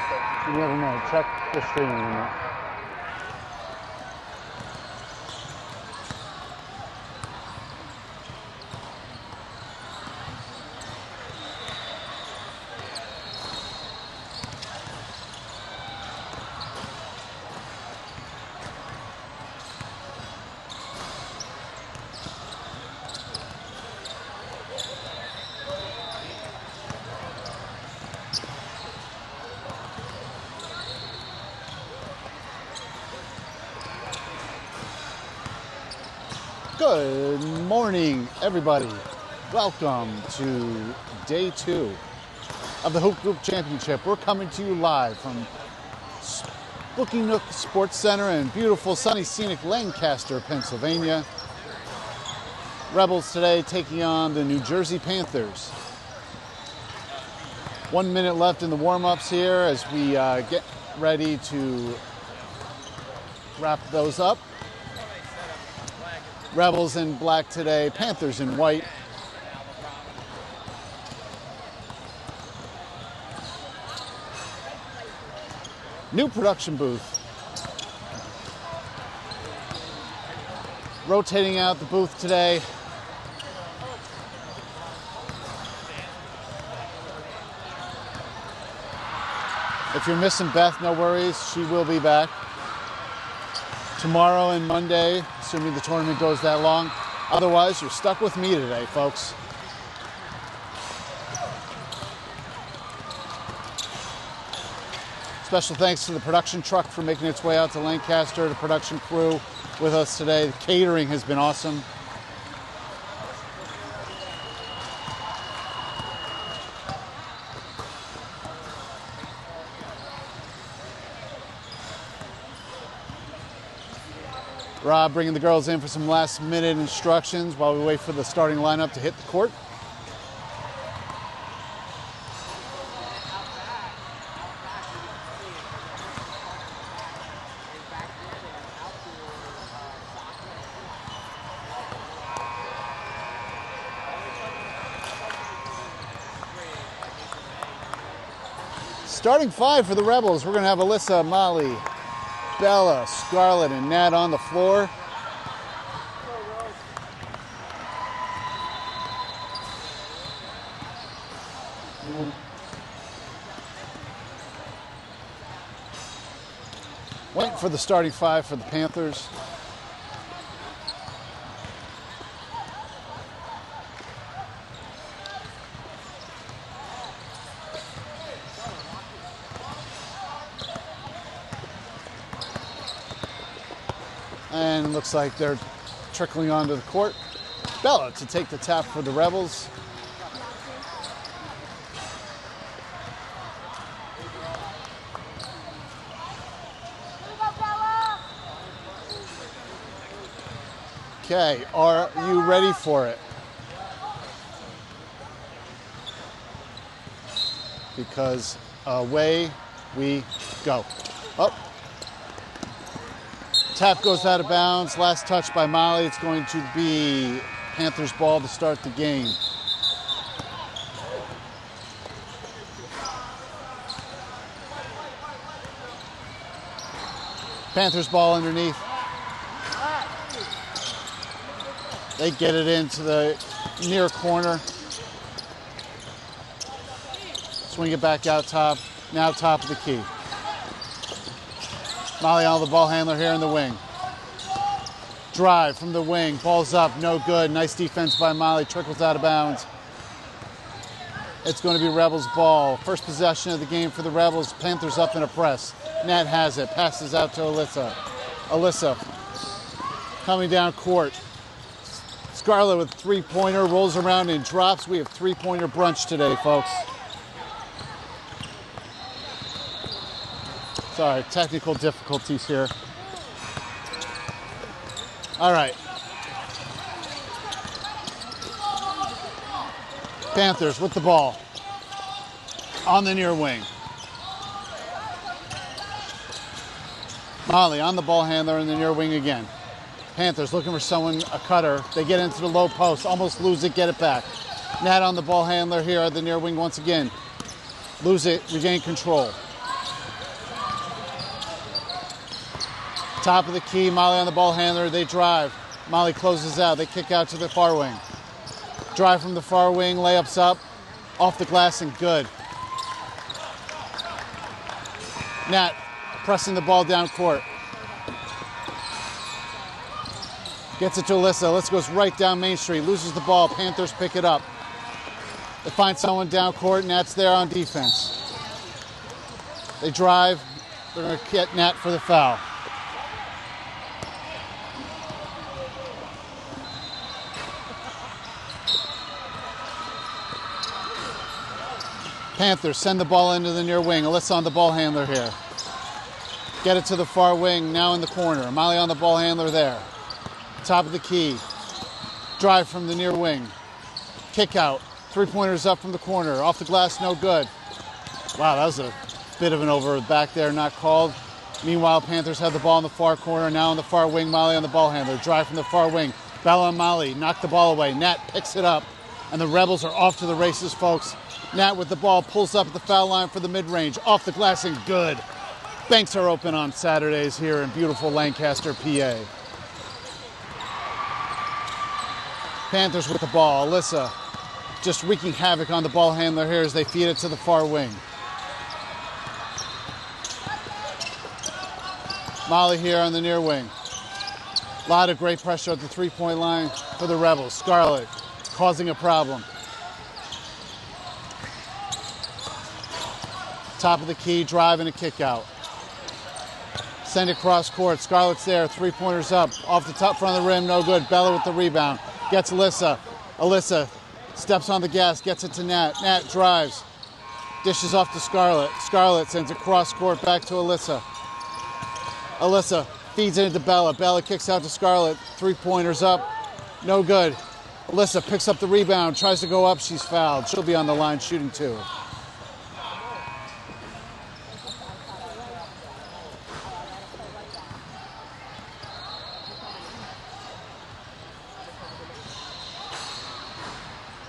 You never know. Check the stream. Good morning, everybody. Welcome to day 2 of the Hoop Group Championship. We're coming to you live from Booking Nook Sports Center in beautiful, sunny, scenic Lancaster, Pennsylvania. Rebels today taking on the New Jersey Panthers. 1 minute left in the warm-ups here as we get ready to wrap those up. Rebels in black today, Panthers in white. New production booth. Rotating out the booth today. If you're missing Beth, no worries, she will be back tomorrow and Monday, assuming the tournament goes that long. Otherwise, you're stuck with me today, folks. Special thanks to the production truck for making its way out to Lancaster, the production crew with us today. The catering has been awesome. Rob bringing the girls in for some last minute instructions while we wait for the starting lineup to hit the court. Starting 5 for the Rebels, we're going to have Alyssa, Molly, Bella, Scarlett, and Nat on the floor. Waiting for the starting 5 for the Panthers. And it looks like they're trickling onto the court. Bella to take the tap for the Rebels. Okay, are you ready for it? Because away we go. Oh. Tap goes out of bounds. Last touch by Molly. It's going to be Panthers ball to start the game. Panthers ball underneath. They get it into the near corner. Swing it back out top. Now top of the key. Molly on the ball handler here in the wing. Drive from the wing, ball's up, no good. Nice defense by Molly, trickles out of bounds. It's going to be Rebels ball. First possession of the game for the Rebels. Panthers up in a press. Nat has it, passes out to Alyssa. Alyssa coming down court. Scarlett with three-pointer, rolls around and drops. We have three-pointer brunch today, folks. Sorry, technical difficulties here. All right. Panthers with the ball on the near wing. Molly on the ball handler in the near wing again. Panthers looking for someone, a cutter. They get into the low post, almost lose it, get it back. Nat on the ball handler here at the near wing once again. Lose it, regain control. Top of the key, Molly on the ball handler, they drive. Molly closes out, they kick out to the far wing. Drive from the far wing, layups up, off the glass and good. Nat pressing the ball down court. Gets it to Alyssa. Alyssa goes right down Main Street, loses the ball. Panthers pick it up. They find someone down court. Nat's there on defense. They drive. They're going to get Nat for the foul. Panthers send the ball into the near wing. Alyssa on the ball handler here. Get it to the far wing, now in the corner. Molly on the ball handler there. Top of the key. Drive from the near wing. Kick out. Three-pointers up from the corner. Off the glass, no good. Wow, that was a bit of an over back there, not called. Meanwhile, Panthers have the ball in the far corner. Now on the far wing, Molly on the ball handler. Drive from the far wing. Bella and Molly knock the ball away. Nat picks it up. And the Rebels are off to the races, folks. Nat with the ball pulls up at the foul line for the mid-range. Off the glass and good. Banks are open on Saturdays here in beautiful Lancaster, PA. Panthers with the ball. Alyssa just wreaking havoc on the ball handler here as they feed it to the far wing. Molly here on the near wing. A lot of great pressure at the three-point line for the Rebels. Scarlett causing a problem. Top of the key, drive and a kick out. Send it cross court. Scarlett's there. Three-pointers up. Off the top front of the rim, no good. Bella with the rebound. Gets Alyssa. Alyssa steps on the gas, gets it to Nat. Nat drives. Dishes off to Scarlett. Scarlett sends it cross court back to Alyssa. Alyssa feeds it into Bella. Bella kicks out to Scarlett. Three-pointers up. No good. Alyssa picks up the rebound. Tries to go up. She's fouled. She'll be on the line shooting two.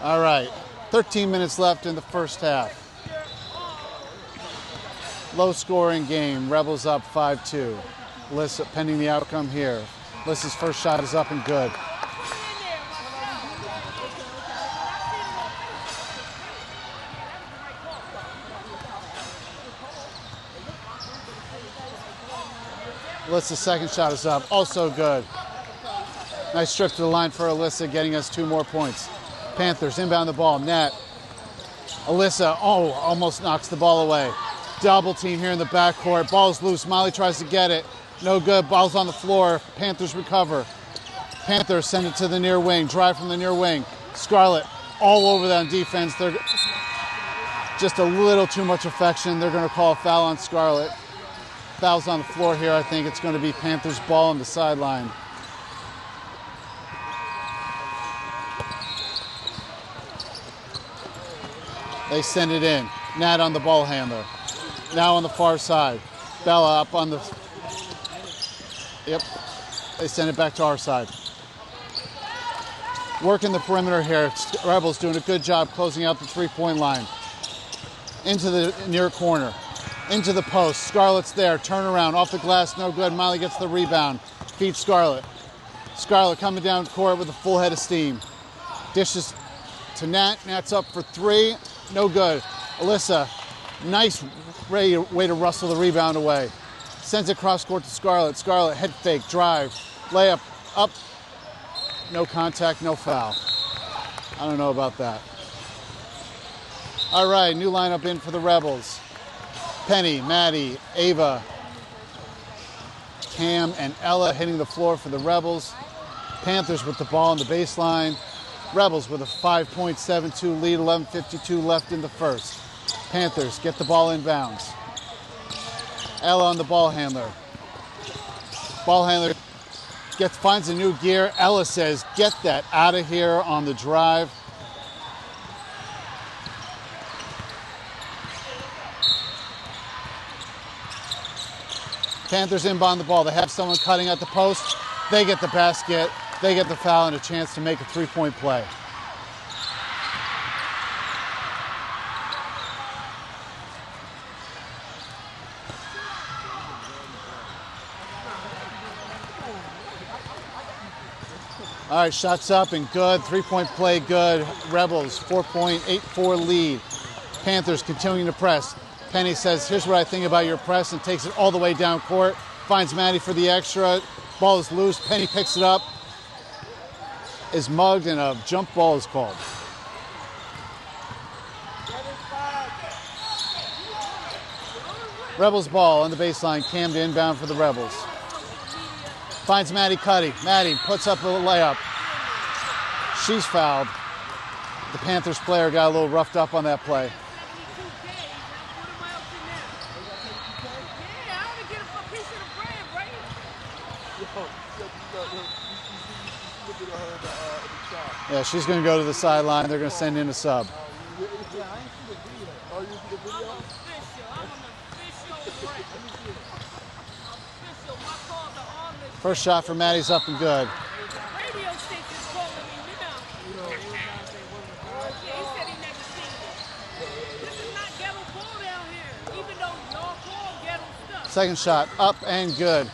All right, 13 minutes left in the first half. Low scoring game, Rebels up 5-2. Alyssa, pending the outcome here. Alyssa's first shot is up and good. Alyssa's second shot is up, also good. Nice trip to the line for Alyssa, getting us 2 more points. Panthers inbound the ball. Nat. Alyssa, almost knocks the ball away. Double team here in the backcourt. Ball's loose. Molly tries to get it. No good. Ball's on the floor. Panthers recover. Panthers send it to the near wing. Drive from the near wing. Scarlett all over that on defense. They're just a little too much affection. They're going to call a foul on Scarlett. Foul's on the floor here. I think it's going to be Panthers ball on the sideline. They send it in. Nat on the ball handler. Now on the far side. Bella up on the... Yep. They send it back to our side. Working the perimeter here. Rebels doing a good job closing out the three-point line. Into the near corner. Into the post. Scarlett's there. Turnaround. Off the glass. No good. Molly gets the rebound. Feeds Scarlett. Scarlett coming down court with a full head of steam. Dishes to Nat. Nat's up for 3. No good. Alyssa, nice way to rustle the rebound away. Sends it cross court to Scarlett. Scarlett, head fake, drive, layup, up. No contact, no foul. I don't know about that. All right, new lineup in for the Rebels. Penny, Maddie, Ava, Cam, and Ella hitting the floor for the Rebels. Panthers with the ball on the baseline. Rebels with a 5.72 lead, 11:52 left in the first. Panthers get the ball inbounds. Ella on the ball handler. Ball handler finds a new gear. Ella says, get that out of here on the drive. Panthers inbound the ball. They have someone cutting at the post. They get the basket. They get the foul and a chance to make a three-point play. All right, shots up and good. 3-point play, good. Rebels, 4.84 lead. Panthers continuing to press. Penny says, here's what I think about your press, and takes it all the way down court. Finds Maddie for the extra. Ball is loose. Penny picks it up. Is mugged, and a jump ball is called. Rebels ball on the baseline. Cam to inbound for the Rebels. Finds Maddie Cuddy. Maddie puts up a layup. She's fouled. The Panthers player got a little roughed up on that play. Yeah, she's going to go to the sideline. They're going to send in a sub. First shot for Maddie's up and good. Second shot up and good.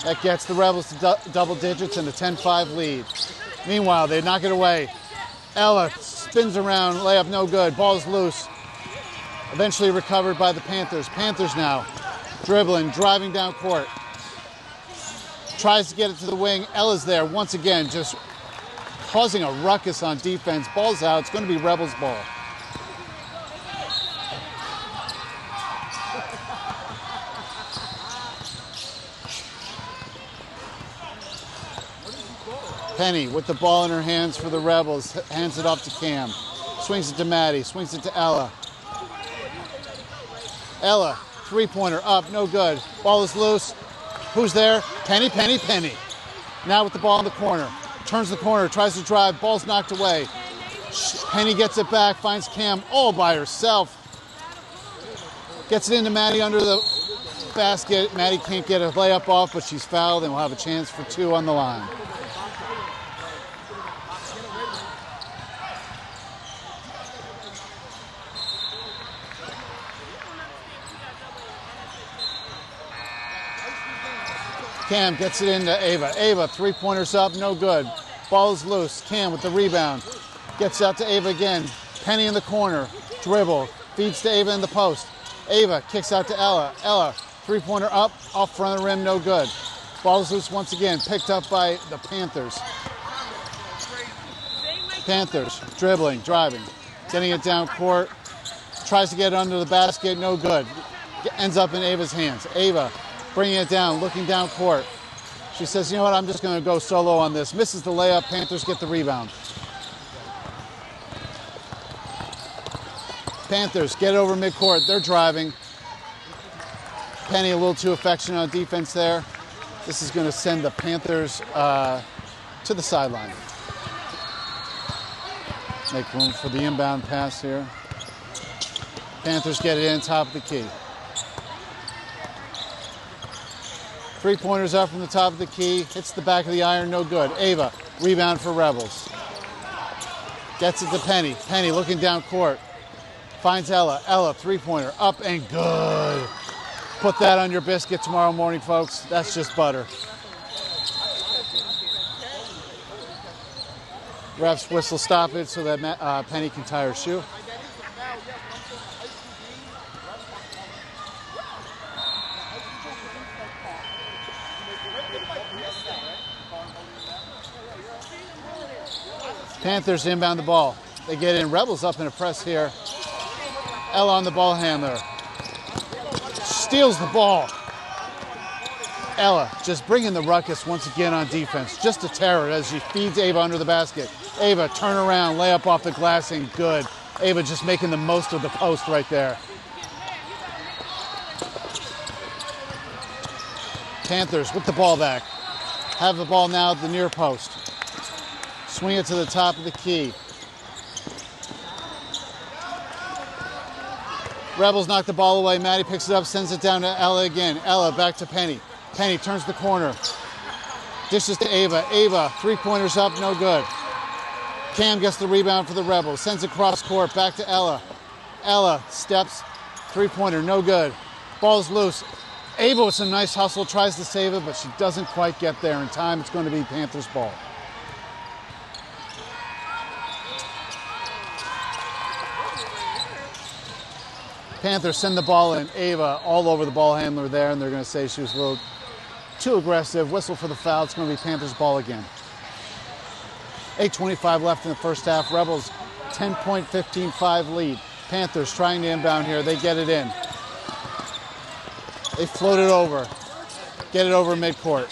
That gets the Rebels to double digits and a 10-5 lead. Meanwhile, they knock it away. Ella spins around, layup no good. Ball's loose. Eventually recovered by the Panthers. Panthers now dribbling, driving down court. Tries to get it to the wing. Ella's there once again, just causing a ruckus on defense. Ball's out. It's going to be Rebels ball. Penny with the ball in her hands for the Rebels. Hands it off to Cam. Swings it to Maddie. Swings it to Ella. Ella, three-pointer up, no good. Ball is loose. Who's there? Penny, Penny, Penny. Now with the ball in the corner. Turns the corner, tries to drive. Ball's knocked away. Penny gets it back, finds Cam all by herself. Gets it into Maddie under the basket. Maddie can't get a layup off, but she's fouled and will have a chance for two on the line. Cam gets it into Ava. Ava, three-pointers up, no good. Ball is loose. Cam with the rebound. Gets out to Ava again. Penny in the corner. Dribble. Feeds to Ava in the post. Ava kicks out to Ella. Ella, three-pointer up, off front of the rim, no good. Ball is loose once again. Picked up by the Panthers. Panthers dribbling, driving. Getting it down court. Tries to get it under the basket, no good. Ends up in Ava's hands. Ava bringing it down, looking down court. She says, you know what, I'm just going to go solo on this. Misses the layup. Panthers get the rebound. Panthers get over midcourt. They're driving. Penny a little too affectionate on defense there. This is going to send the Panthers to the sideline. Make room for the inbound pass here. Panthers get it in, top of the key. Three-pointers up from the top of the key. Hits the back of the iron, no good. Ava, rebound for Rebels. Gets it to Penny. Penny looking down court. Finds Ella. Ella, three-pointer, up and good. Put that on your biscuit tomorrow morning, folks. That's just butter. Refs whistle stoppage so that Penny can tie her shoe. Panthers inbound the ball. They get in. Rebels up in a press here. Ella on the ball handler. Steals the ball. Ella just bringing the ruckus once again on defense. Just a terror as she feeds Ava under the basket. Ava, turn around, layup off the glassing, good. Ava just making the most of the post right there. Panthers with the ball back. Have the ball now at the near post. Swing it to the top of the key. Rebels knock the ball away. Maddie picks it up, sends it down to Ella again. Ella back to Penny. Penny turns the corner. Dishes to Ava. Ava, three-pointers up, no good. Cam gets the rebound for the Rebels. Sends it cross court, back to Ella. Ella steps, three-pointer, no good. Ball's loose. Ava with some nice hustle, tries to save it, but she doesn't quite get there in time. It's going to be Panthers ball. Panthers send the ball in. Ava all over the ball handler there, and they're going to say she was a little too aggressive. Whistle for the foul. It's going to be Panthers ball again. 8:25 left in the first half. Rebels 10-point, 15-5 lead. Panthers trying to inbound here. They get it in. They float it over. Get it over midcourt.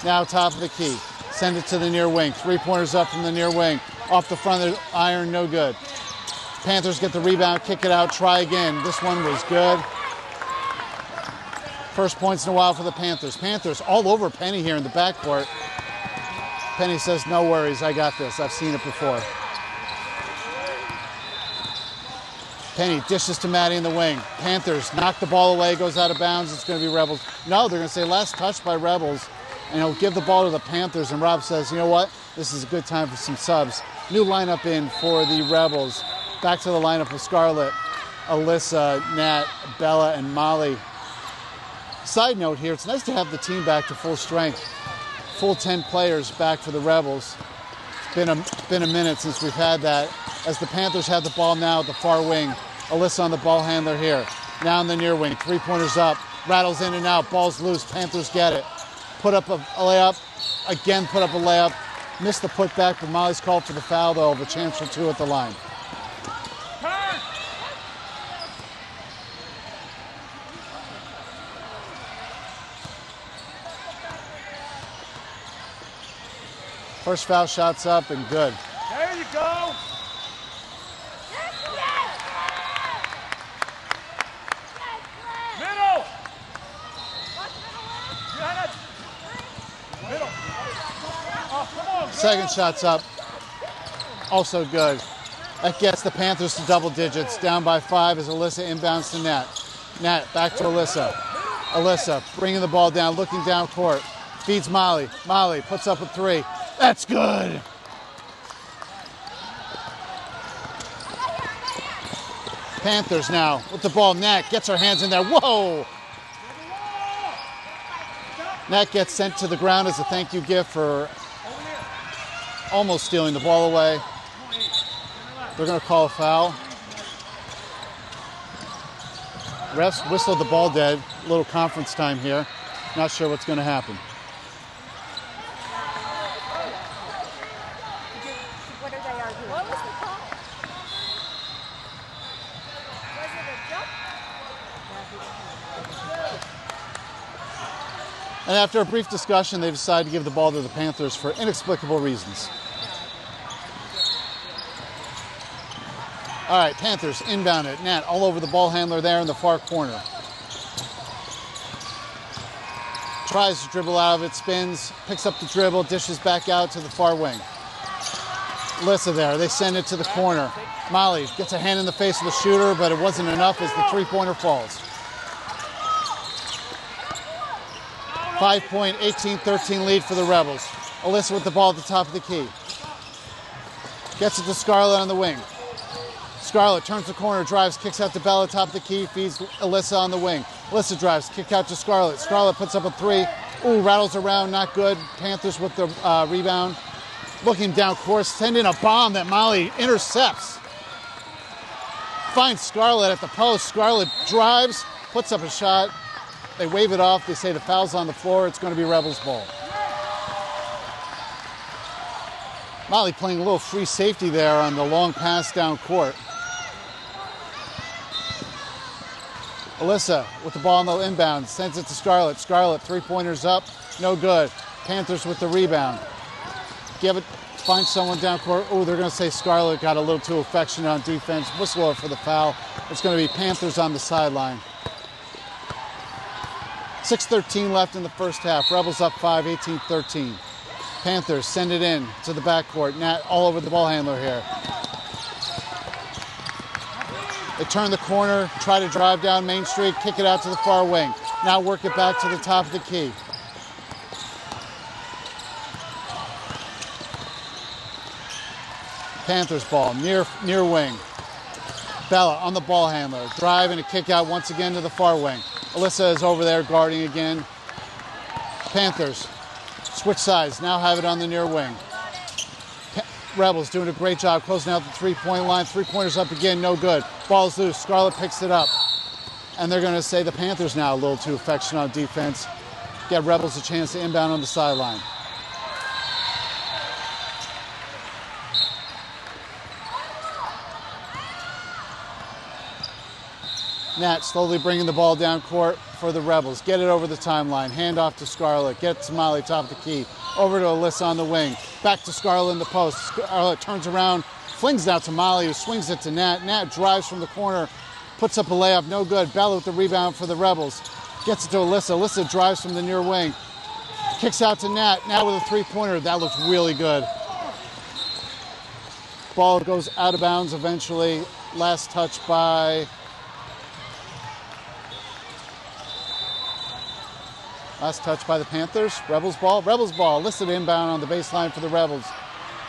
Now top of the key. Send it to the near wing. 3-pointers up from the near wing. Off the front of the iron, no good. Panthers get the rebound, kick it out, try again. This one was good. First points in a while for the Panthers. Panthers all over Penny here in the backcourt. Penny says, no worries, I got this. I've seen it before. Penny dishes to Maddie in the wing. Panthers knock the ball away, goes out of bounds. It's going to be Rebels. No, they're going to say last touch by Rebels, and he'll give the ball to the Panthers. And Rob says, you know what? This is a good time for some subs. New lineup in for the Rebels. Back to the lineup of Scarlett, Alyssa, Nat, Bella, and Molly. Side note here, it's nice to have the team back to full strength. Full 10 players back for the Rebels. It's been a minute since we've had that. As the Panthers have the ball now at the far wing. Alyssa on the ball handler here. Now in the near wing, 3-pointers up. Rattles in and out, ball's loose. Panthers get it. Put up a layup. Again, put up a layup. Missed the putback, but Molly's called for the foul, though, of a chance for 2 at the line. First foul shot's up and good. There you go. Middle. Middle. Oh, come on. Second shot's up. Also good. That gets the Panthers to double digits. Down by 5 as Alyssa inbounds to Nat. Nat back to Alyssa. Alyssa bringing the ball down, looking down court. Feeds Molly. Molly puts up a 3. That's good. Panthers now with the ball. Nat gets her hands in there. Whoa! Nat gets sent to the ground as a thank you gift for almost stealing the ball away. They're going to call a foul. Refs whistled the ball dead. A little conference time here. Not sure what's going to happen. What are they arguing? What was the call? Was it a jump? And after a brief discussion, they decided to give the ball to the Panthers for inexplicable reasons. All right, Panthers inbound it. Nat all over the ball handler there in the far corner. Tries to dribble out of it, spins, picks up the dribble, dishes back out to the far wing. Alyssa there, they send it to the corner. Molly gets a hand in the face of the shooter, but it wasn't enough as the 3-pointer falls. 5-point, 18-13 lead for the Rebels. Alyssa with the ball at the top of the key. Gets it to Scarlett on the wing. Scarlett turns the corner, drives, kicks out to Bella, top of the key, feeds Alyssa on the wing. Alyssa drives, kick out to Scarlett. Scarlett puts up a 3. Ooh, rattles around, not good. Panthers with the rebound. Looking down course, sending a bomb that Molly intercepts. Finds Scarlett at the post. Scarlett drives, puts up a shot. They wave it off. They say the foul's on the floor. It's going to be Rebels ball. Molly playing a little free safety there on the long pass down court. Alyssa with the ball on the inbound, sends it to Scarlett. Scarlett, 3-pointers up, no good. Panthers with the rebound. Give it, find someone down court. Oh, they're going to say Scarlett got a little too affectionate on defense. Whistle for the foul. It's going to be Panthers on the sideline. 6:13 left in the first half. Rebels up 5, 18-13. Panthers send it in to the backcourt. Nat all over the ball handler here. They turn the corner, try to drive down Main Street, kick it out to the far wing. Now work it back to the top of the key. Panthers ball, near wing. Bella on the ball handler. Drive and a kick out once again to the far wing. Alyssa is over there guarding again. Panthers switch sides, now have it on the near wing. Rebels doing a great job closing out the three-point line. Three-pointers up again, no good. Ball's loose, Scarlett picks it up. And they're gonna say the Panthers now a little too affectionate on defense. Get Rebels a chance to inbound on the sideline. Nat slowly bringing the ball down court for the Rebels. Get it over the timeline. Hand off to Scarlett. Get to Molly, top of the key. Over to Alyssa on the wing. Back to Scarlett in the post. Scarlett turns around, flings it out to Molly, who swings it to Nat. Nat drives from the corner, puts up a layup, no good. Bella with the rebound for the Rebels. Gets it to Alyssa. Alyssa drives from the near wing. Kicks out to Nat. Nat with a three-pointer. That looks really good. Ball goes out of bounds eventually. Last touch by... Last touch by the Panthers. Rebels ball. Rebels ball. Listed inbound on the baseline for the Rebels.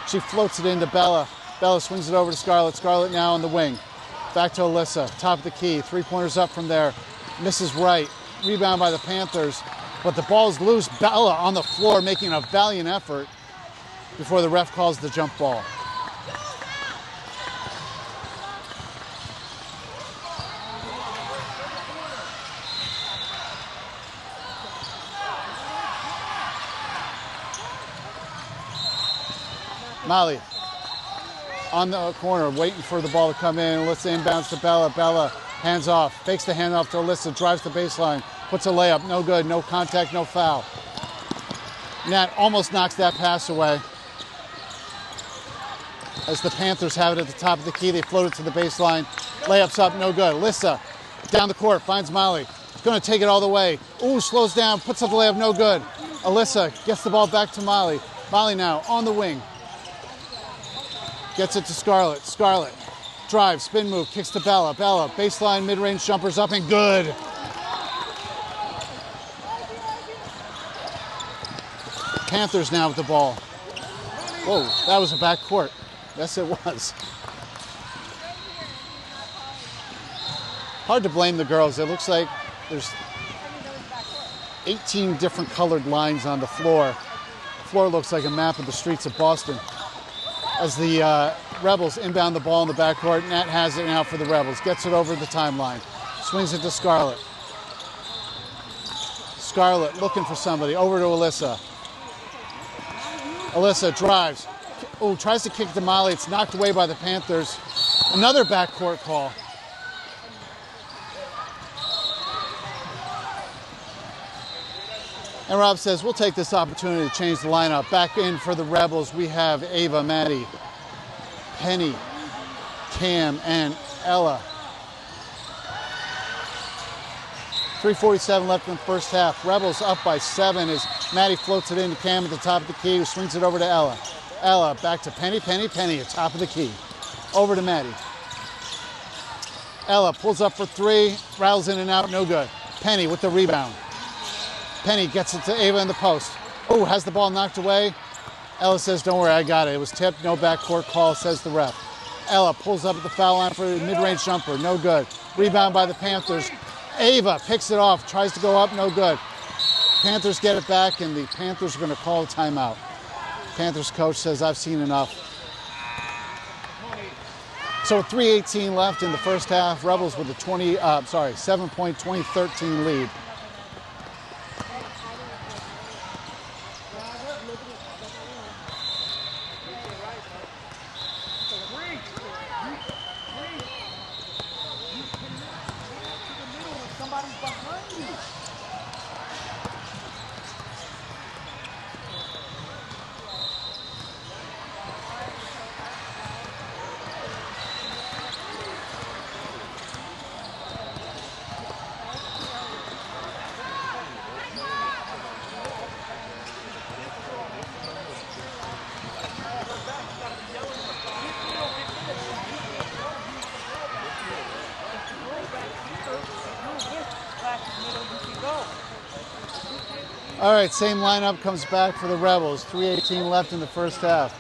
She floats it into Bella. Bella swings it over to Scarlett. Scarlett now on the wing. Back to Alyssa. Top of the key. Three-pointers up from there. Misses right. Rebound by the Panthers. But the ball's loose. Bella on the floor making a valiant effort before the ref calls the jump ball. Molly on the corner, waiting for the ball to come in. Alyssa inbounds to Bella. Bella hands off, fakes the handoff to Alyssa, drives the baseline, puts a layup, no good, no contact, no foul. Nat almost knocks that pass away. As the Panthers have it at the top of the key, they float it to the baseline. Layup's up, no good. Alyssa down the court, finds Molly. Gonna take it all the way. Ooh, slows down, puts up the layup, no good. Alyssa gets the ball back to Molly. Molly now on the wing. Gets it to Scarlett. Scarlett drives, spin move, kicks to Bella. Bella, baseline, mid-range jumpers up and good. Panthers now with the ball. Whoa, that was a back court. Yes, it was. Hard to blame the girls. It looks like there's 18 different colored lines on the floor. The floor looks like a map of the streets of Boston. As the Rebels inbound the ball in the backcourt, Nat has it now for the Rebels. Gets it over the timeline. Swings it to Scarlett. Scarlett looking for somebody. Over to Alyssa. Alyssa drives. Oh, tries to kick to Molly. It's knocked away by the Panthers. Another backcourt call. And Rob says, we'll take this opportunity to change the lineup. Back in for the Rebels, we have Ava, Maddie, Penny, Cam, and Ella. 3:47 left in the first half. Rebels up by 7 as Maddie floats it into Cam at the top of the key, who swings it over to Ella. Ella back to Penny, Penny, Penny at top of the key. Over to Maddie. Ella pulls up for 3, rattles in and out, no good. Penny with the rebound. Penny gets it to Ava in the post. Oh, has the ball knocked away. Ella says, don't worry, I got it. It was tipped, no backcourt call, says the ref. Ella pulls up at the foul line for a mid-range jumper, no good. Rebound by the Panthers. Ava picks it off, tries to go up, no good. Panthers get it back, and the Panthers are going to call a timeout. Panthers coach says, I've seen enough. So 3:18 left in the first half. Rebels with a 7-point 2013 lead. All right, same lineup comes back for the Rebels. 3:18 left in the first half.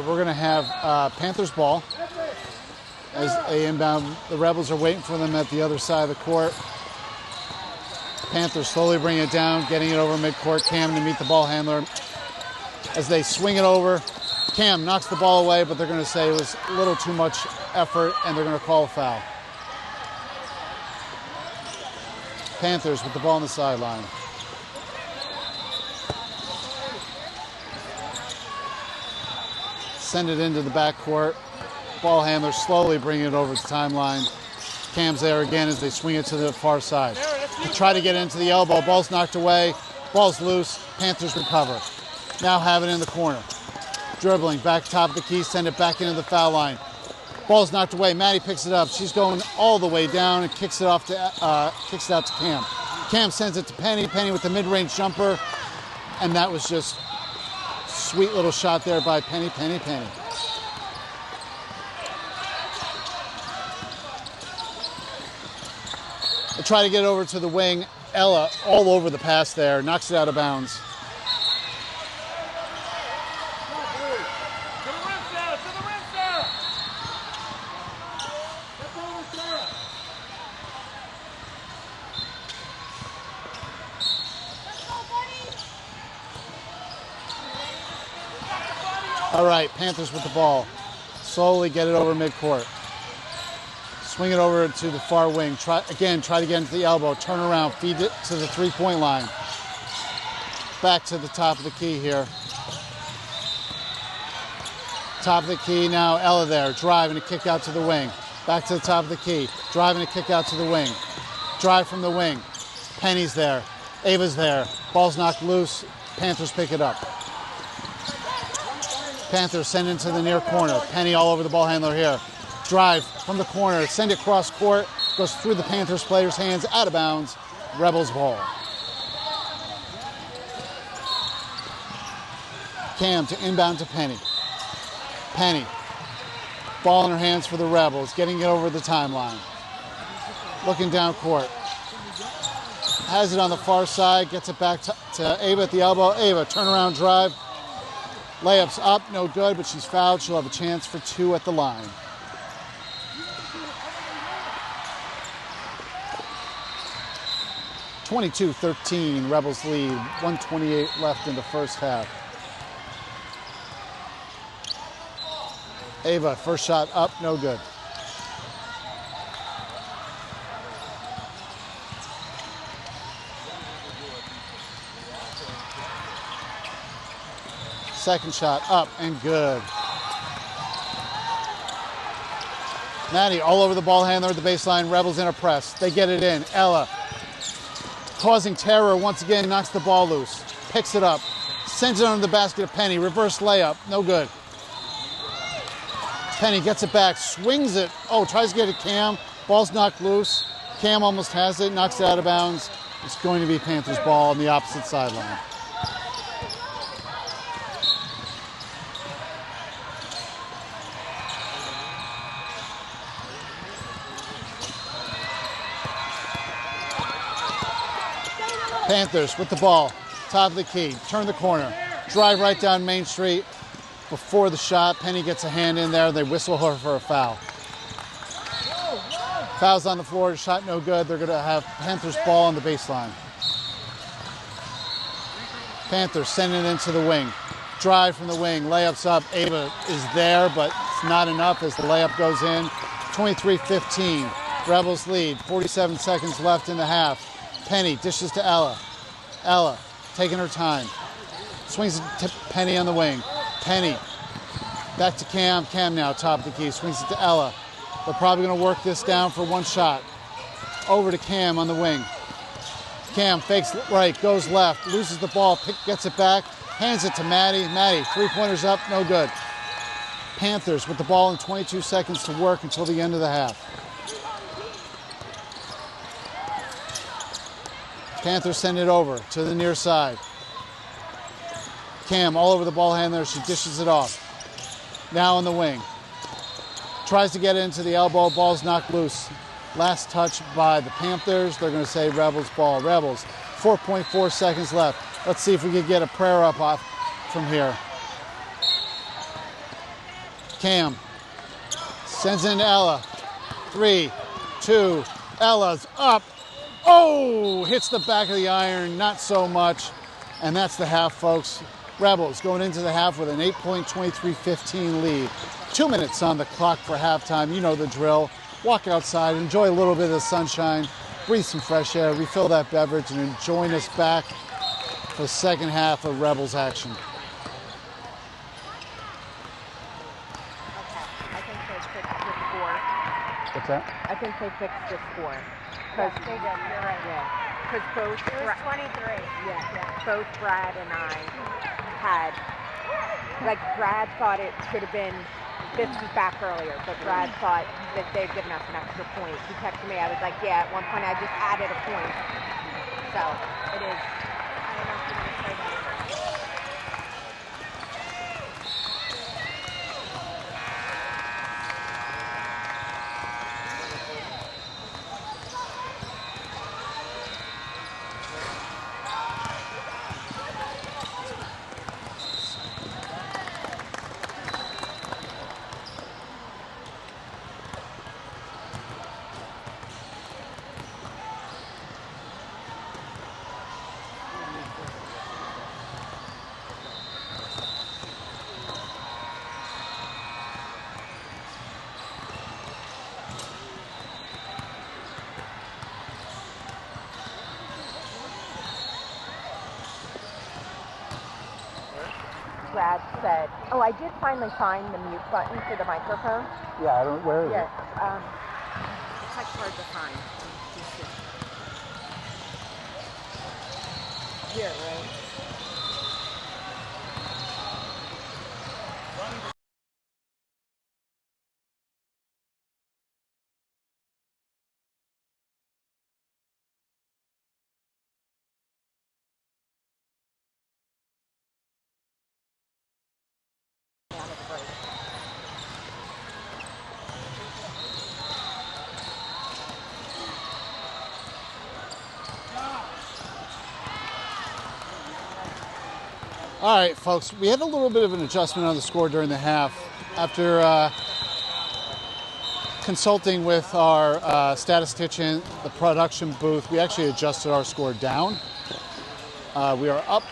we're going to have Panthers ball as they inbound. The Rebels are waiting for them at the other side of the court. Panthers slowly bring it down, getting it over midcourt. Cam to meet the ball handler. As they swing it over, Cam knocks the ball away, but they're going to say it was a little too much effort, and they're going to call a foul. Panthers with the ball on the sideline. Send it into the backcourt. Ball handler slowly bringing it over the timeline. Cam's there again as they swing it to the far side. They try to get into the elbow. Ball's knocked away. Ball's loose. Panthers recover. Now have it in the corner. Dribbling back top of the key. Send it back into the foul line. Ball's knocked away. Maddie picks it up. She's going all the way down and kicks it out to Cam. Cam sends it to Penny. Penny with the mid-range jumper. And that was just sweet little shot there by Penny. They try to get over to the wing. Ella all over the pass there. Knocks it out of bounds. All right, Panthers with the ball. Slowly get it over midcourt. Swing it over to the far wing. Try to get into the elbow. Turn around, feed it to the three-point line. Back to the top of the key here. Top of the key now, Ella there. Drive and a kick out to the wing. Back to the top of the key. Drive and a kick out to the wing. Drive from the wing. Penny's there. Ava's there. Ball's knocked loose. Panthers pick it up. Panthers send into the near corner. Penny all over the ball handler here. Drive from the corner. Send it cross court. Goes through the Panthers player's hands. Out of bounds. Rebels ball. Cam to inbound to Penny. Penny. Ball in her hands for the Rebels. Getting it over the timeline. Looking down court. Has it on the far side. Gets it back to Ava at the elbow. Ava, turnaround drive. Layup's up, no good, but she's fouled. She'll have a chance for two at the line. (22-13), Rebels lead. 1:28 left in the first half. Ava, first shot up, no good. Second shot up and good. Maddie all over the ball handler at the baseline. Rebels in a press. They get it in. Ella causing terror once again, knocks the ball loose. Picks it up. Sends it under the basket of Penny. Reverse layup. No good. Penny gets it back. Swings it. Oh, tries to get it Cam. Ball's knocked loose. Cam almost has it. Knocks it out of bounds. It's going to be Panthers ball on the opposite sideline. Panthers with the ball, top of the key, turn the corner, drive right down Main Street. Before the shot, Penny gets a hand in there. They whistle her for a foul. Foul's on the floor, shot no good. They're going to have Panthers ball on the baseline. Panthers send it into the wing. Drive from the wing, layups up. Ava is there, but it's not enough as the layup goes in. 23-15, Rebels lead, 47 seconds left in the half. Penny dishes to Ella. Ella taking her time. Swings it to Penny on the wing. Penny back to Cam. Cam now top of the key. Swings it to Ella. They're probably going to work this down for one shot. Over to Cam on the wing. Cam fakes right, goes left, loses the ball, gets it back, hands it to Maddie. Maddie, three-pointers up, no good. Panthers with the ball in 22 seconds to work until the end of the half. Panthers send it over to the near side. Cam all over the ball handler. She dishes it off. Now on the wing. Tries to get it into the elbow. Ball's knocked loose. Last touch by the Panthers. They're going to say Rebels ball. Rebels. 4.4 seconds left. Let's see if we can get a prayer up off from here. Cam sends in Ella. 3, 2, Ella's up. Oh, hits the back of the iron, not so much. And that's the half, folks. Rebels going into the half with an 8-point 23-15 lead. 2 minutes on the clock for halftime. You know the drill. Walk outside, enjoy a little bit of the sunshine, breathe some fresh air, refill that beverage, and then join us back for the second half of Rebels action. I think they fixed the score. What's that? I think they fixed the score. Yes, they did. You're right. Yeah. Because both, It was 23. both Brad and I had, like Brad thought it should have been 50 back earlier, but Brad thought that they'd given us an extra point. He texted me, I was like, yeah, at one point I just added a point. So it is, I don't know if you're going to say that. Brad said, oh, I did finally find the mute button for the microphone. Yeah, I don't, where is Yeah, it? it's like hard to find. Here, right? All right, folks, we had a little bit of an adjustment on the score during the half. After consulting with our statistician, the production booth, we actually adjusted our score down. We are up.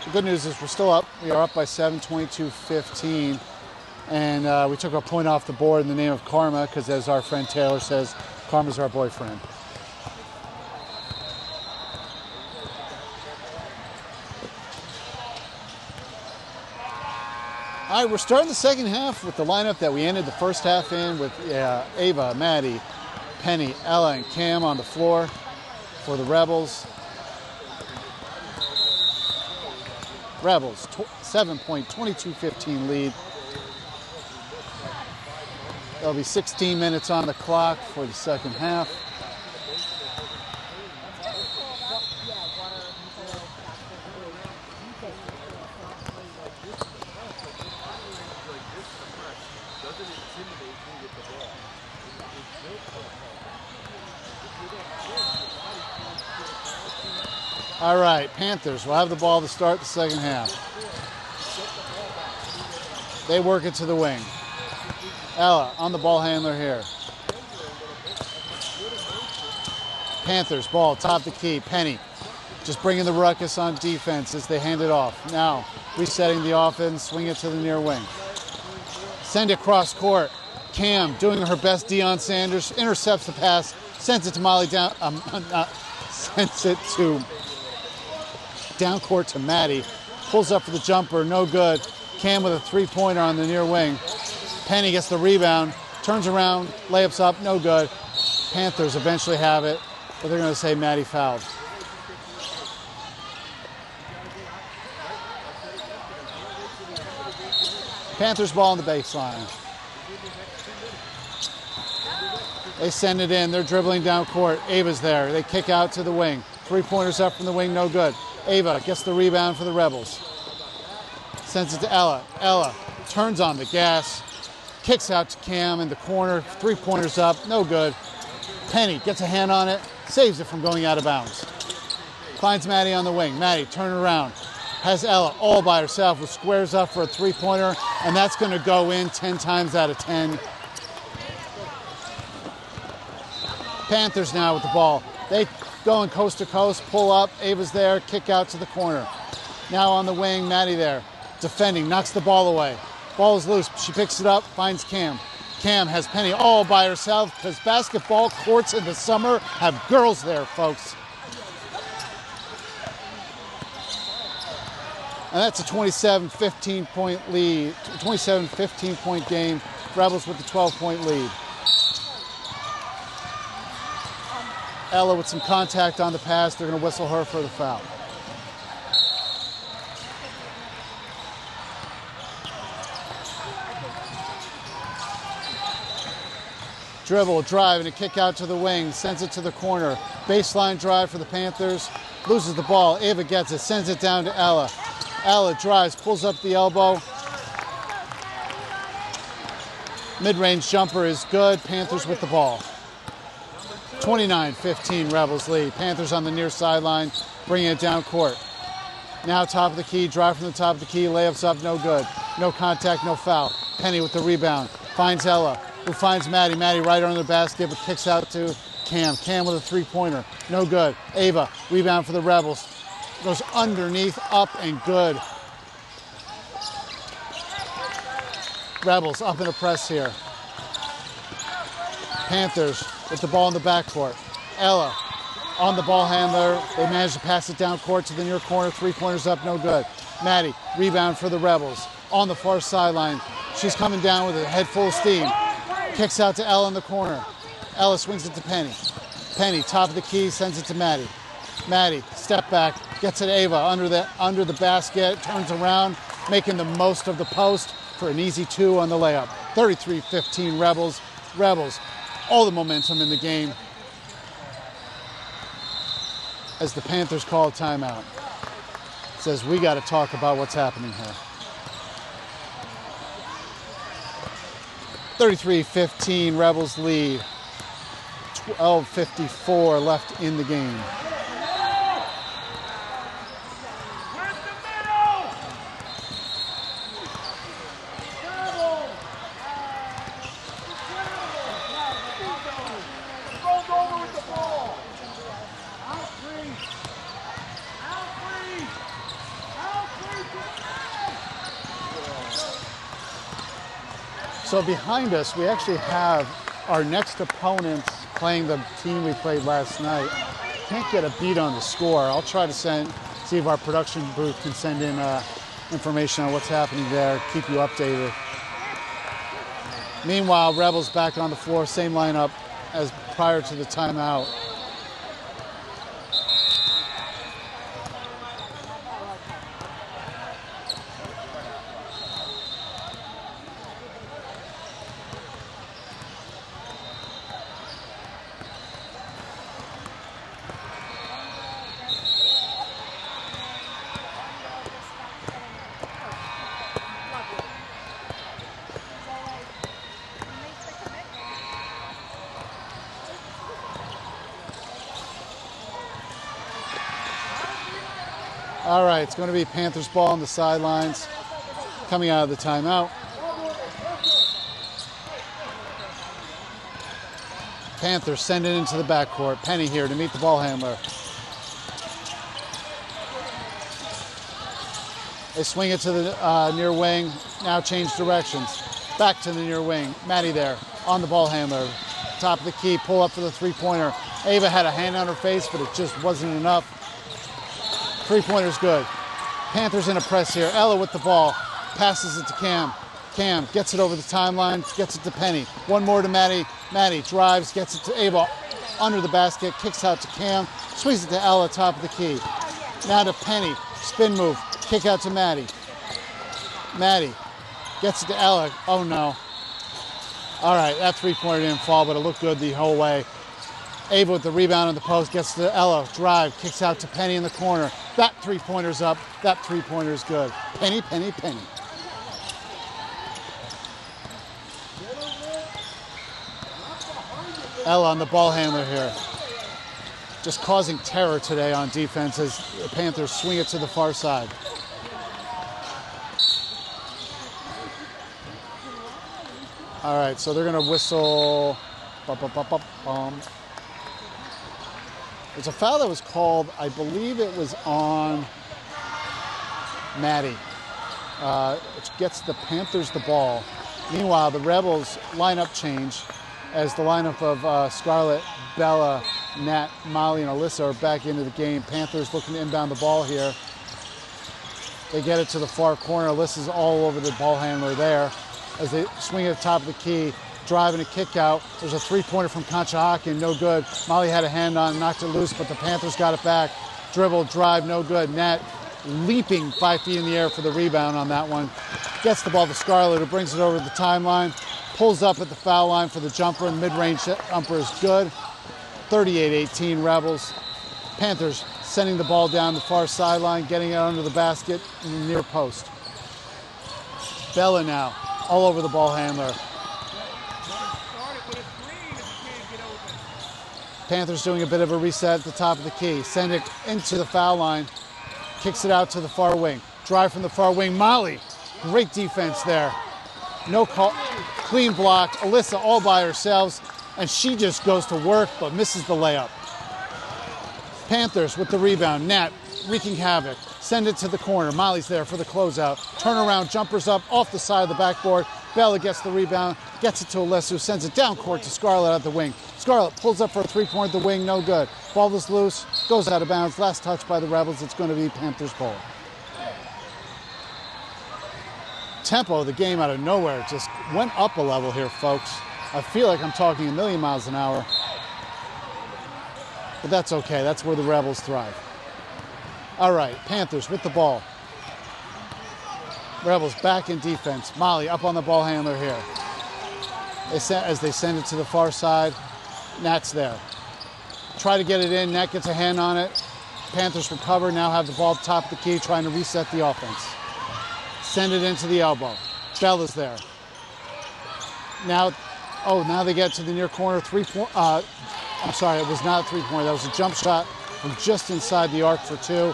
The good news is we're still up. We are up by 7, 22-15. And we took a point off the board in the name of Karma, because as our friend Taylor says, Karma's our boyfriend. All right, we're starting the second half with the lineup that we ended the first half in with Ava, Maddie, Penny, Ella, and Cam on the floor for the Rebels. Rebels, 7-point, 22-15 lead. There'll be 16 minutes on the clock for the second half. All right, Panthers will have the ball to start the second half. They work it to the wing. Ella on the ball handler here. Panthers ball top the key. Penny just bringing the ruckus on defense as they hand it off. Now resetting the offense, swing it to the near wing. Send it cross court. Cam doing her best. Deion Sanders intercepts the pass, sends it to Molly down. Sends it to down court to Maddie. Pulls up for the jumper, no good. Cam with a three-pointer on the near wing. Penny gets the rebound, turns around, layups up, no good. Panthers eventually have it, but they're going to say Maddie fouled. Panthers ball on the baseline. They send it in. They're dribbling down court. Ava's there. They kick out to the wing. Three-pointers up from the wing, no good. Ava gets the rebound for the Rebels. Sends it to Ella. Ella turns on the gas. Kicks out to Cam in the corner. Three-pointers up, no good. Penny gets a hand on it. Saves it from going out of bounds. Finds Maddie on the wing. Maddie, turn around. has Ella all by herself, who squares up for a three-pointer, and that's going to go in 10 times out of 10. Panthers now with the ball. They going coast to coast, pull up. Ava's there, kick out to the corner. Now on the wing, Maddie there, defending, knocks the ball away. Ball is loose. She picks it up, finds Cam. Cam has Penny all by herself because basketball courts in the summer have girls there, folks. And that's a 27-15 point lead, 27-15 point game. Rebels with the 12-point lead. Ella with some contact on the pass. They're going to whistle her for the foul. Dribble, drive, and a kick out to the wing. Sends it to the corner. Baseline drive for the Panthers. Loses the ball. Ava gets it. Sends it down to Ella. Ella drives, pulls up the elbow. Mid-range jumper is good. Panthers with the ball. 29-15 Rebels lead. Panthers on the near sideline, bringing it down court. Now top of the key, drive from the top of the key, layups up, no good. No contact, no foul. Penny with the rebound. Finds Ella, who finds Maddie. Maddie right under the basket, but kicks out to Cam. Cam with a three-pointer, no good. Ava, rebound for the Rebels. Goes underneath, up, and good. Rebels up in a press here. Panthers with the ball in the backcourt. Ella on the ball handler. They manage to pass it down court to the near corner. Three-pointers up, no good. Maddie, rebound for the Rebels. On the far sideline. She's coming down with a head full of steam. Kicks out to Ella in the corner. Ella swings it to Penny. Penny, top of the key, sends it to Maddie. Maddie, step back, gets it Ava under the basket, turns around, making the most of the post for an easy two on the layup. 33-15 Rebels. Rebels, all the momentum in the game as the Panthers call a timeout. Says we got to talk about what's happening here. 33-15 Rebels lead. 12:54 left in the game. So behind us, we actually have our next opponents playing the team we played last night. Can't get a beat on the score. I'll try to see if our production booth can send in information on what's happening there, keep you updated. Meanwhile, Rebels back on the floor, same lineup as prior to the timeout. All right, it's going to be Panthers ball on the sidelines coming out of the timeout. Panthers send it into the backcourt. Penny here to meet the ball handler. They swing it to the near wing, now change directions. Back to the near wing. Maddie there on the ball handler. Top of the key, pull up for the three-pointer. Ava had a hand on her face, but it just wasn't enough. Three-pointer's good. Panthers in a press here. Ella with the ball. Passes it to Cam. Cam gets it over the timeline, gets it to Penny. One more to Maddie. Maddie drives, gets it to Ava under the basket, kicks out to Cam, swings it to Ella, top of the key. Now to Penny. Spin move. Kick out to Maddie. Maddie gets it to Ella. Oh, no. All right, that three-pointer didn't fall, but it looked good the whole way. Ava with the rebound on the post, gets to Ella, drive, kicks out to Penny in the corner. That three-pointer's up. That three-pointer's good. Penny, Penny, Penny. Ella on the ball handler here. Just causing terror today on defense as the Panthers swing it to the far side. All right, so they're gonna whistle. There's a foul that was called, I believe it was on Maddie. Which gets the Panthers the ball. Meanwhile, the Rebels lineup change as the lineup of Scarlett, Bella, Nat, Molly, and Alyssa are back into the game. Panthers looking to inbound the ball here. They get it to the far corner. Alyssa's all over the ball handler there as they swing at the top of the key, driving a kick out. There's a three-pointer from Conshohocken, no good. Molly had a hand on, knocked it loose, but the Panthers got it back. Dribble, drive, no good. Nat leaping 5 feet in the air for the rebound on that one. Gets the ball to Scarlett, who brings it over the timeline. Pulls up at the foul line for the jumper, and mid-range jumper is good. 38-18 Rebels. Panthers sending the ball down the far sideline, getting it under the basket in the near post. Bella now, all over the ball handler. Panthers doing a bit of a reset at the top of the key. Send it into the foul line. Kicks it out to the far wing. Drive from the far wing. Molly, great defense there. No call, clean block. Alyssa all by herself, and she just goes to work but misses the layup. Panthers with the rebound. Nat wreaking havoc. Send it to the corner. Molly's there for the closeout. Turnaround, jumpers up off the side of the backboard. Bella gets the rebound, gets it to Alyssa, who sends it down court to Scarlett at the wing. Scarlett pulls up for a three-point at the wing, no good. Ball is loose, goes out of bounds. Last touch by the Rebels. It's going to be Panthers ball. Tempo of the game out of nowhere just went up a level here, folks. I feel like I'm talking a million miles an hour. But that's okay. That's where the Rebels thrive. All right, Panthers with the ball. Rebels back in defense. Molly up on the ball handler here. As they send it to the far side, Nat's there. Try to get it in. Nat gets a hand on it. Panthers recover. Now have the ball at the top of the key, trying to reset the offense. Send it into the elbow. Bella's there. Now they get to the near corner. I'm sorry, it was not a three-pointer. That was a jump shot from just inside the arc for two.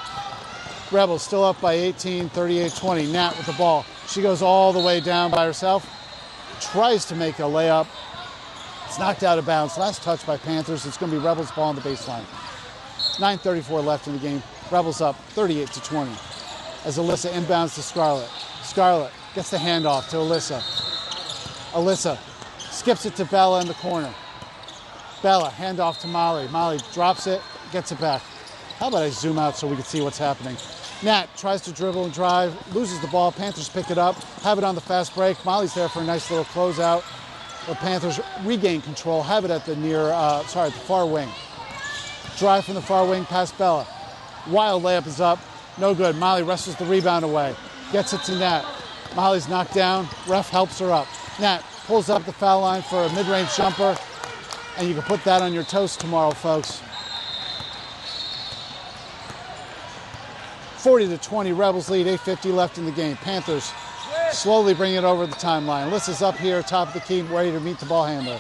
Rebels still up by 18, 38-20. Nat with the ball. She goes all the way down by herself. Tries to make a layup. It's knocked out of bounds. Last touch by Panthers. It's going to be Rebels ball on the baseline. 9:34 left in the game. Rebels up 38-20 as Alyssa inbounds to Scarlett. Scarlett gets the handoff to Alyssa. Alyssa skips it to Bella in the corner. Bella, handoff to Molly. Molly drops it, gets it back. How about I zoom out so we can see what's happening? Nat tries to dribble and drive, loses the ball. Panthers pick it up, have it on the fast break. Molly's there for a nice little closeout. The Panthers regain control, have it at the the far wing. Drive from the far wing past Bella. Wild layup is up, no good. Molly wrestles the rebound away, gets it to Nat. Molly's knocked down, ref helps her up. Nat pulls up the foul line for a mid-range jumper, and you can put that on your toast tomorrow, folks. 40-20, Rebels lead, 8:50 left in the game. Panthers slowly bring it over the timeline. Alyssa's up here, top of the key, ready to meet the ball handler.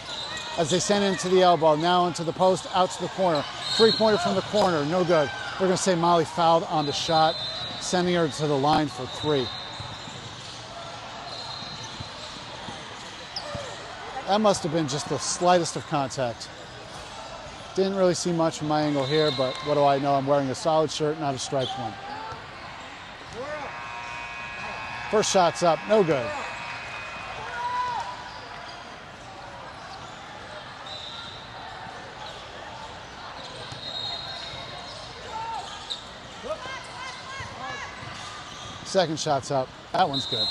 As they send it into the elbow, now into the post, out to the corner. Three-pointer from the corner, no good. We're going to say Molly fouled on the shot, sending her to the line for three. That must have been just the slightest of contact. Didn't really see much from my angle here, but what do I know? I'm wearing a solid shirt, not a striped one. First shot's up, no good. Second shot's up, that one's good.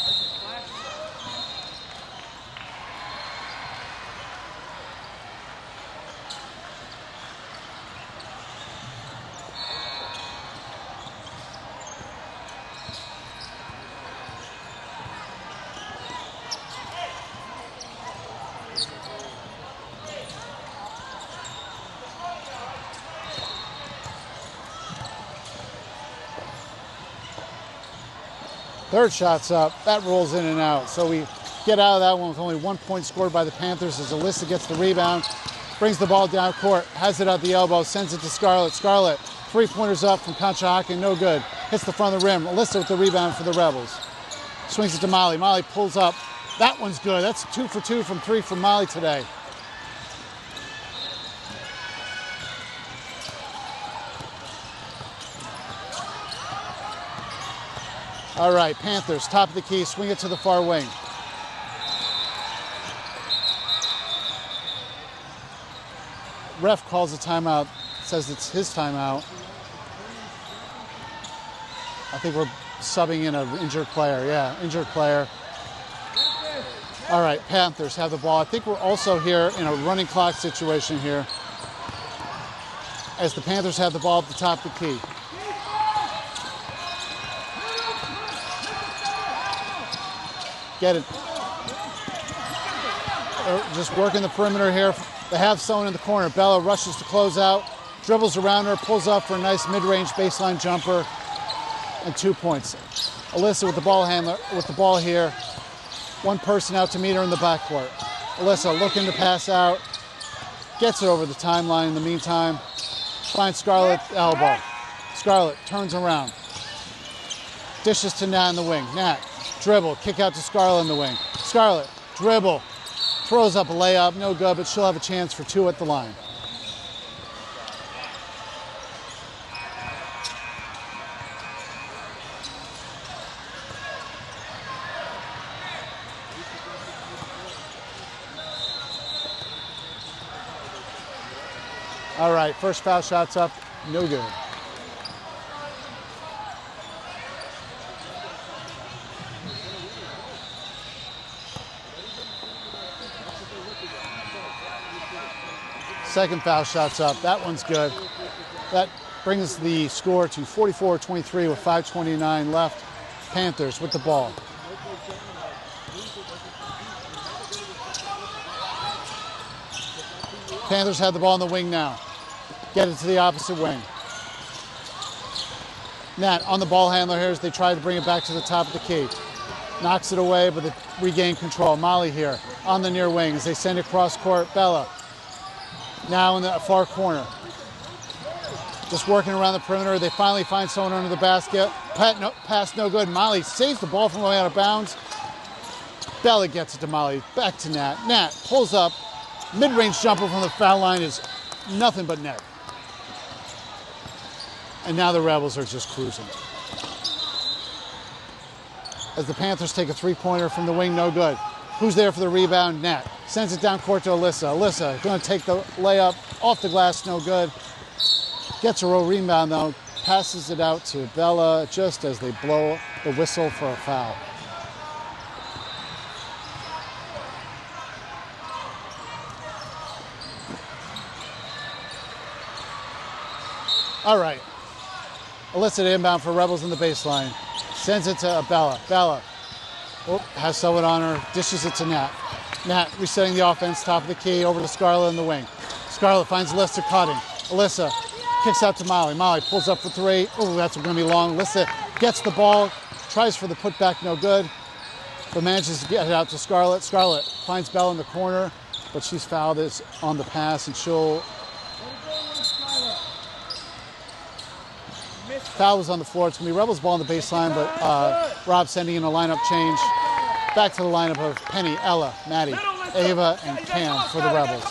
Third shot's up, that rolls in and out. So we get out of that one with only 1 point scored by the Panthers as Alyssa gets the rebound, brings the ball down court, has it at the elbow, sends it to Scarlett. Scarlett, three-pointers up from Conshohocken, no good. Hits the front of the rim. Alyssa with the rebound for the Rebels. Swings it to Molly. Molly pulls up, That one's good. That's 2 for 2 from 3 from Molly today. All right, Panthers, top of the key, swing it to the far wing. Ref calls a timeout, says it's his timeout. I think we're subbing in an injured player. Yeah, injured player. All right, Panthers have the ball. I think we're also here in a running clock situation here, as the Panthers have the ball at the top of the key. Get it. They're just working the perimeter here. They have someone in the corner. Bella rushes to close out, dribbles around her, pulls up for a nice mid-range baseline jumper, and 2 points. Alyssa with the ball handler, with the ball here. One person out to meet her in the backcourt. Alyssa looking to pass out, gets it over the timeline in the meantime. Finds Scarlett elbow. Scarlett turns around. Dishes to Nat in the wing. Nat, dribble, kick out to Scarlett in the wing. Scarlett, dribble, throws up a layup, no good, but she'll have a chance for 2 at the line. All right, first foul shot's up, no good. Second foul shot's up, that one's good. That brings the score to 44-23 with 5:29 left. Panthers with the ball. Panthers have the ball in the wing now. Get it to the opposite wing. Nat on the ball handler here as they try to bring it back to the top of the key. Knocks it away, but they regain control. Molly here on the near wing as they send it cross court. Bella now in the far corner. Just working around the perimeter. They finally find someone under the basket. Pass no good. Molly saves the ball from going out of bounds. Bella gets it to Molly. Back to Nat. Nat pulls up. Mid-range jumper from the foul line is nothing but net. And now the Rebels are just cruising. As the Panthers take a three-pointer from the wing, no good. Who's there for the rebound? Nat. Sends it down court to Alyssa. Alyssa going to take the layup off the glass, no good. Gets a row rebound though. Passes it out to Bella just as they blow the whistle for a foul. All right. Alyssa inbound for Rebels in the baseline. Sends it to Bella. Bella has someone on her. Dishes it to Nat. Nat resetting the offense, top of the key, over to Scarlett in the wing. Scarlett finds Alyssa cutting. Alyssa kicks out to Molly. Molly pulls up for three. Oh, that's going to be long. Alyssa gets the ball, tries for the putback, no good, but manages to get it out to Scarlett. Scarlett finds Bella in the corner, but she's fouled on the pass, and she'll... Foul was on the floor. It's going to be Rebels ball on the baseline, but Rob sending in a lineup change. Back to the lineup of Penny, Ella, Maddie, Ava, and Cam for the Rebels.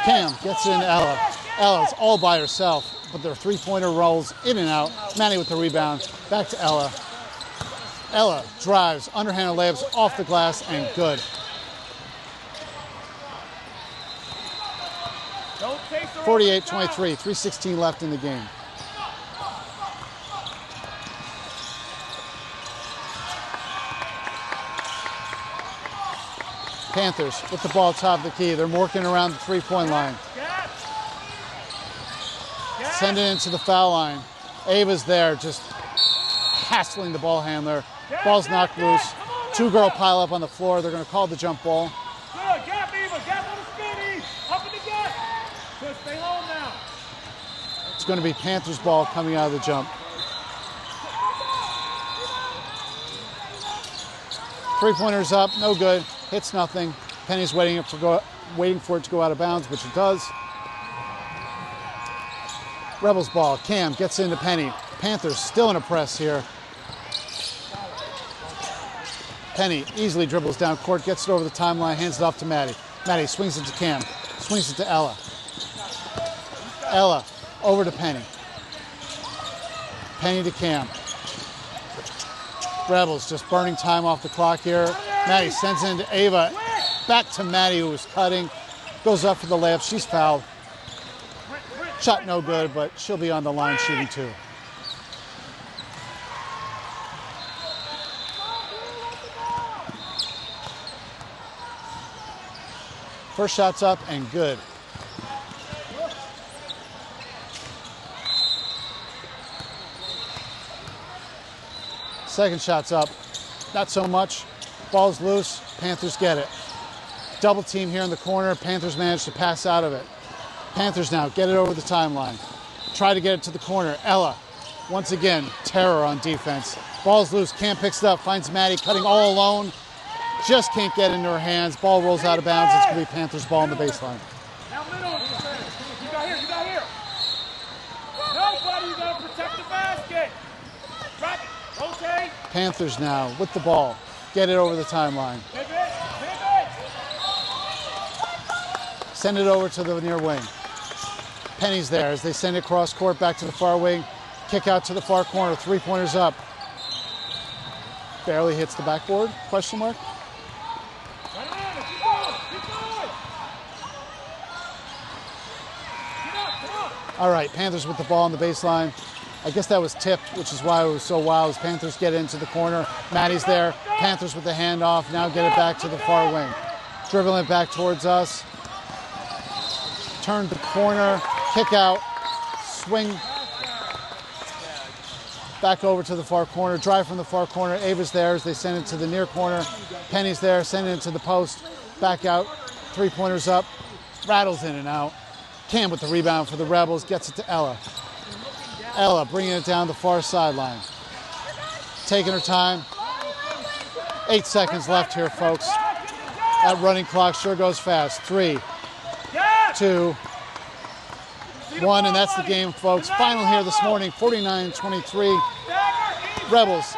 Cam gets in Ella. Ella's all by herself, but their three-pointer rolls in and out. Maddie with the rebound. Back to Ella. Ella drives, underhanded layups off the glass, and good. 48-23, 3:16 left in the game. Panthers with the ball top of the key. They're working around the three-point line. Send it into the foul line. Ava's there just hassling the ball handler. Ball's knocked loose. Two-girl pile up on the floor. They're going to call the jump ball. It's going to be Panthers ball coming out of the jump. Three-pointers up, no good. Hits nothing. Penny's waiting for it to go out of bounds, which it does. Rebels ball. Cam gets into Penny. Panthers still in a press here. Penny easily dribbles down court, gets it over the timeline, hands it off to Maddie. Maddie swings it to Cam, swings it to Ella. Ella over to Penny. Penny to Cam. Rebels just burning time off the clock here. Maddie sends it into Ava. Back to Maddie, who was cutting. Goes up for the layup. She's fouled. Shot no good, but she'll be on the line shooting two. First shot's up and good. Second shot's up. Not so much. Ball's loose. Panthers get it. Double team here in the corner. Panthers manage to pass out of it. Panthers now get it over the timeline. Try to get it to the corner. Ella, once again, terror on defense. Ball's loose. Cam picks it up. Finds Maddie cutting all alone. Just can't get into her hands. Ball rolls out of bounds. It's going to be Panthers ball on the baseline. Now middle. You got here. Nobody, you got to protect the basket. Drop it. Rotate. Panthers now with the ball. Get it over the timeline. Pivot. Send it over to the near wing. Penny's there as they send it cross court back to the far wing. Kick out to the far corner. 3-pointers up. Barely hits the backboard, question mark. Run on it. Keep going. Get up. Come on. All right, Panthers with the ball on the baseline. I guess that was tipped, which is why it was so wild as Panthers get into the corner. Maddie's there. Panthers with the handoff. Now get it back to the far wing. Dribbling it back towards us. Turn the corner. Kick out. Swing. Back over to the far corner. Drive from the far corner. Ava's there as they send it to the near corner. Penny's there. Send it to the post. Back out. 3-pointers up. Rattles in and out. Cam with the rebound for the Rebels. Gets it to Ella. Ella bringing it down the far sideline. Taking her time. 8 seconds left here, folks. That running clock sure goes fast. 3, 2, 1, and that's the game, folks. Final here this morning, 49-23. Rebels